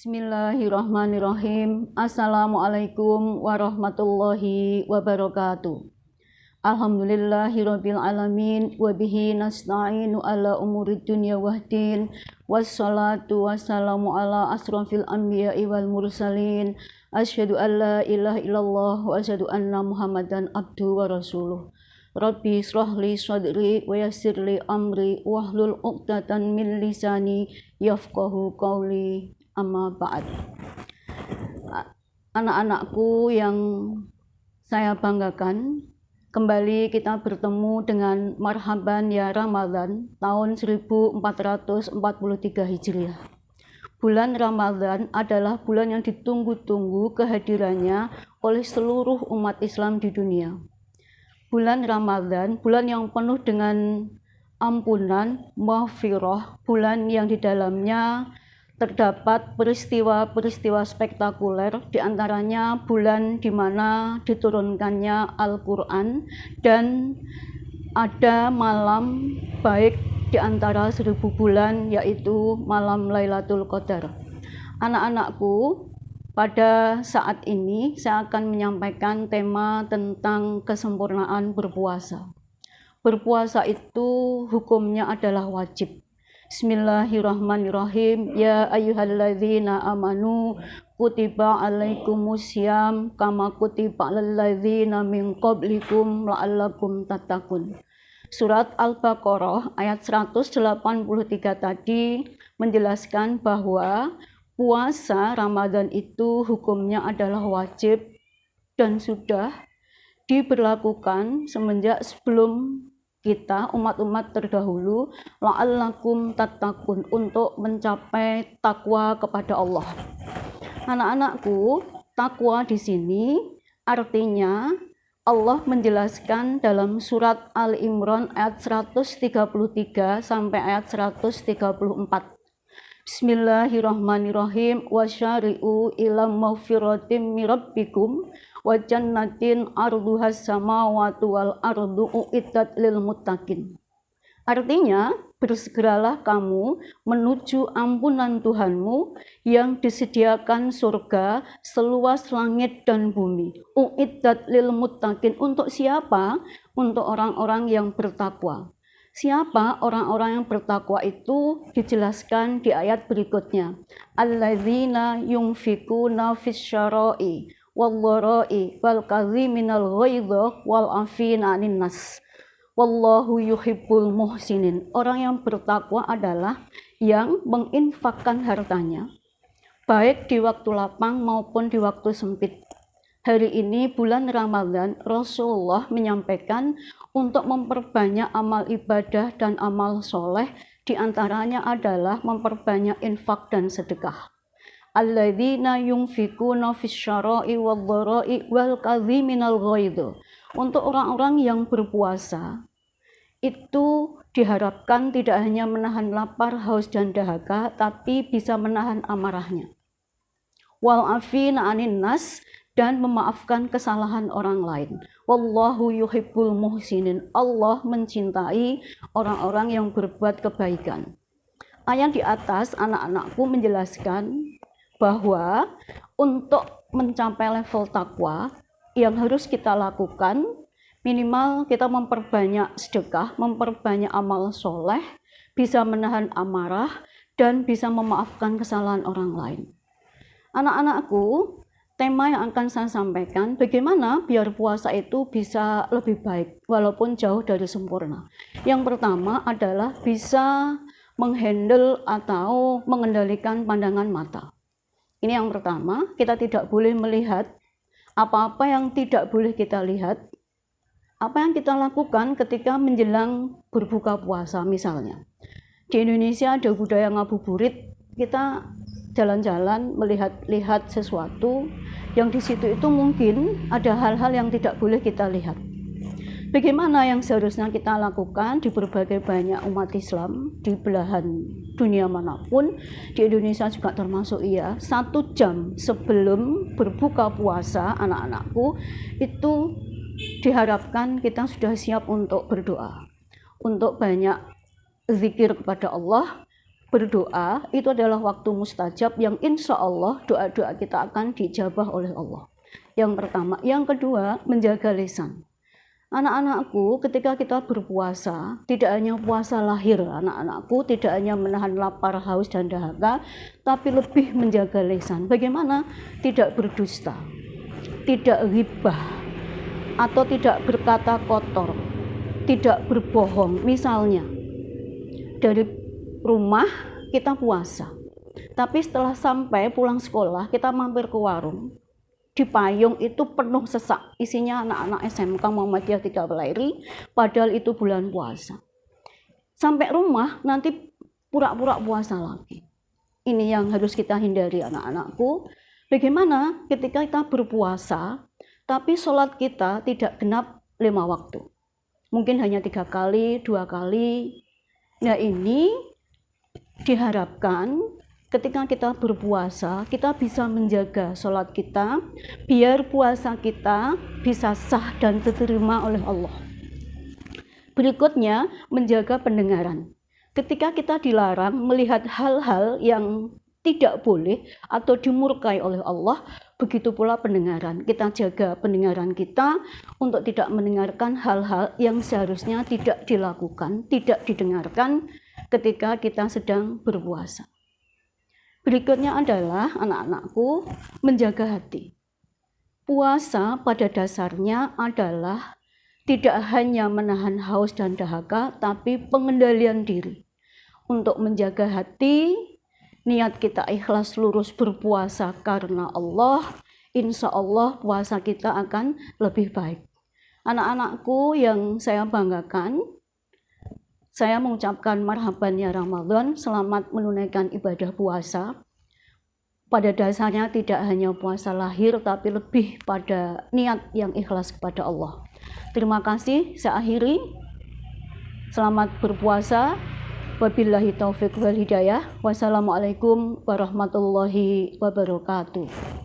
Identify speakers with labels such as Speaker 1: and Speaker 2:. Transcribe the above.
Speaker 1: Bismillahirrahmanirrahim. Assalamualaikum warahmatullahi wabarakatuh. Alhamdulillahirabbil alamin wa bihi nasta'inu ala umurid dunya waddin. Wassalatu wassalamu ala asrofil anbiya'i wal mursalin. Asyhadu an la ilaha illallah wa asyhadu anna Muhammadan abduhu wa rasuluh. Rabbi shrahli sadri wa yassirli amri wahlul 'uqdatam min lisani yafqahu qawli. Amma ba'd. Anak-anakku yang saya banggakan, kembali kita bertemu dengan Marhaban ya Ramadan tahun 1443 Hijriah. Bulan Ramadan adalah bulan yang ditunggu-tunggu kehadirannya oleh seluruh umat Islam di dunia. Bulan Ramadan, bulan yang penuh dengan ampunan, maghfirah, bulan yang di dalamnya terdapat peristiwa-peristiwa spektakuler, diantaranya bulan di mana diturunkannya Al-Quran, dan ada malam baik di antara 1000 bulan, yaitu malam Lailatul Qadar. Anak-anakku, pada saat ini saya akan menyampaikan tema tentang kesempurnaan berpuasa. Berpuasa itu hukumnya adalah wajib. Bismillahirrahmanirrahim. Ya ayyuhalladzina amanu kutiba alaikumusiyam kama kutiba alal ladzina min qablikum la'allakum tattaqun. Surat Al-Baqarah ayat 183 tadi menjelaskan bahwa puasa Ramadan itu hukumnya adalah wajib dan sudah diberlakukan semenjak sebelum kita, umat-umat terdahulu, la'allakum tattaqun, untuk mencapai takwa kepada Allah. Anak-anakku, takwa di sini artinya Allah menjelaskan dalam surat Al-Imran ayat 133 sampai ayat 134. Bismillahirrahmanirrahim. Wasyari'u ila maghfiratim mirabbikum wa jannatin arduhas samawati wal ardu uiddat lil muttaqin. Artinya, bersegeralah kamu menuju ampunan Tuhanmu yang disediakan surga seluas langit dan bumi. Uiddat lil muttaqin, untuk siapa? Untuk orang-orang yang bertakwa. Siapa orang-orang yang bertakwa itu dijelaskan di ayat berikutnya. Alladzina yunfikuna fisyara'i wal-dharai wal kadhiminal ghaidha wal afina 'anin nas. Wallahu yuhibbul muhsinin. Orang yang bertakwa adalah yang menginfakkan hartanya baik di waktu lapang maupun di waktu sempit. Hari ini bulan Ramadan, Rasulullah menyampaikan untuk memperbanyak amal ibadah dan amal soleh, diantaranya adalah memperbanyak infak dan sedekah. Alladzina yunfikuna fisyara'i wal-dharai wal kadhiminal ghaidha. Untuk orang-orang yang berpuasa, itu diharapkan tidak hanya menahan lapar, haus, dan dahaga, tapi bisa menahan amarahnya. Wal afina 'anin nas, dan memaafkan kesalahan orang lain. Wallahu yuhibbul muhsinin. Allah mencintai orang-orang yang berbuat kebaikan. Ayat di atas, anak-anakku, menjelaskan bahwa untuk mencapai level takwa yang harus kita lakukan, minimal kita memperbanyak sedekah, memperbanyak amal soleh, bisa menahan amarah, dan bisa memaafkan kesalahan orang lain. Anak-anakku, tema yang akan saya sampaikan, bagaimana biar puasa itu bisa lebih baik walaupun jauh dari sempurna. Yang pertama adalah bisa menghandle atau mengendalikan pandangan mata. Ini yang pertama, kita tidak boleh melihat apa-apa yang tidak boleh kita lihat. Apa yang kita lakukan ketika menjelang berbuka puasa misalnya. Di Indonesia ada budaya ngabuburit, kita jalan-jalan melihat-lihat sesuatu yang di situ itu mungkin ada hal-hal yang tidak boleh kita lihat. Bagaimana yang seharusnya kita lakukan di berbagai banyak umat Islam di belahan dunia manapun, di Indonesia juga termasuk 1 jam sebelum berbuka puasa, anak-anakku, itu diharapkan kita sudah siap untuk berdoa, untuk banyak zikir kepada Allah, berdoa itu adalah waktu mustajab yang insya Allah doa-doa kita akan dijabah oleh Allah. Yang pertama. Yang kedua, menjaga lisan. Anak-anakku, ketika kita berpuasa, tidak hanya puasa lahir, anak-anakku tidak hanya menahan lapar, haus, dan dahaga, tapi lebih menjaga lisan. Bagaimana? Tidak berdusta, tidak ghibah, atau tidak berkata kotor, tidak berbohong. Misalnya, dari rumah kita puasa, tapi setelah sampai pulang sekolah, kita mampir ke warung. Di payung itu penuh sesak, isinya anak-anak SMK Muhammadiyah 3 Pelairi, padahal itu bulan puasa. Sampai rumah nanti pura-pura puasa lagi. Ini yang harus kita hindari, anak-anakku. Bagaimana ketika kita berpuasa, tapi sholat kita tidak genap 5 waktu. Mungkin hanya 3 kali, 2 kali. Nah, ini diharapkan ketika kita berpuasa, kita bisa menjaga sholat kita, biar puasa kita bisa sah dan diterima oleh Allah. Berikutnya, menjaga pendengaran. Ketika kita dilarang melihat hal-hal yang tidak boleh atau dimurkai oleh Allah, begitu pula pendengaran. Kita jaga pendengaran kita untuk tidak mendengarkan hal-hal yang seharusnya tidak dilakukan, tidak didengarkan ketika kita sedang berpuasa. Berikutnya adalah, anak-anakku, menjaga hati. Puasa pada dasarnya adalah tidak hanya menahan haus dan dahaga, tapi pengendalian diri. Untuk menjaga hati, niat kita ikhlas lurus berpuasa karena Allah, insya Allah puasa kita akan lebih baik. Anak-anakku yang saya banggakan, saya mengucapkan marhaban ya Ramadan, selamat menunaikan ibadah puasa. Pada dasarnya tidak hanya puasa lahir, tapi lebih pada niat yang ikhlas kepada Allah. Terima kasih, saya akhiri. Selamat berpuasa. Wabillahi taufiq wal hidayah. Wassalamualaikum warahmatullahi wabarakatuh.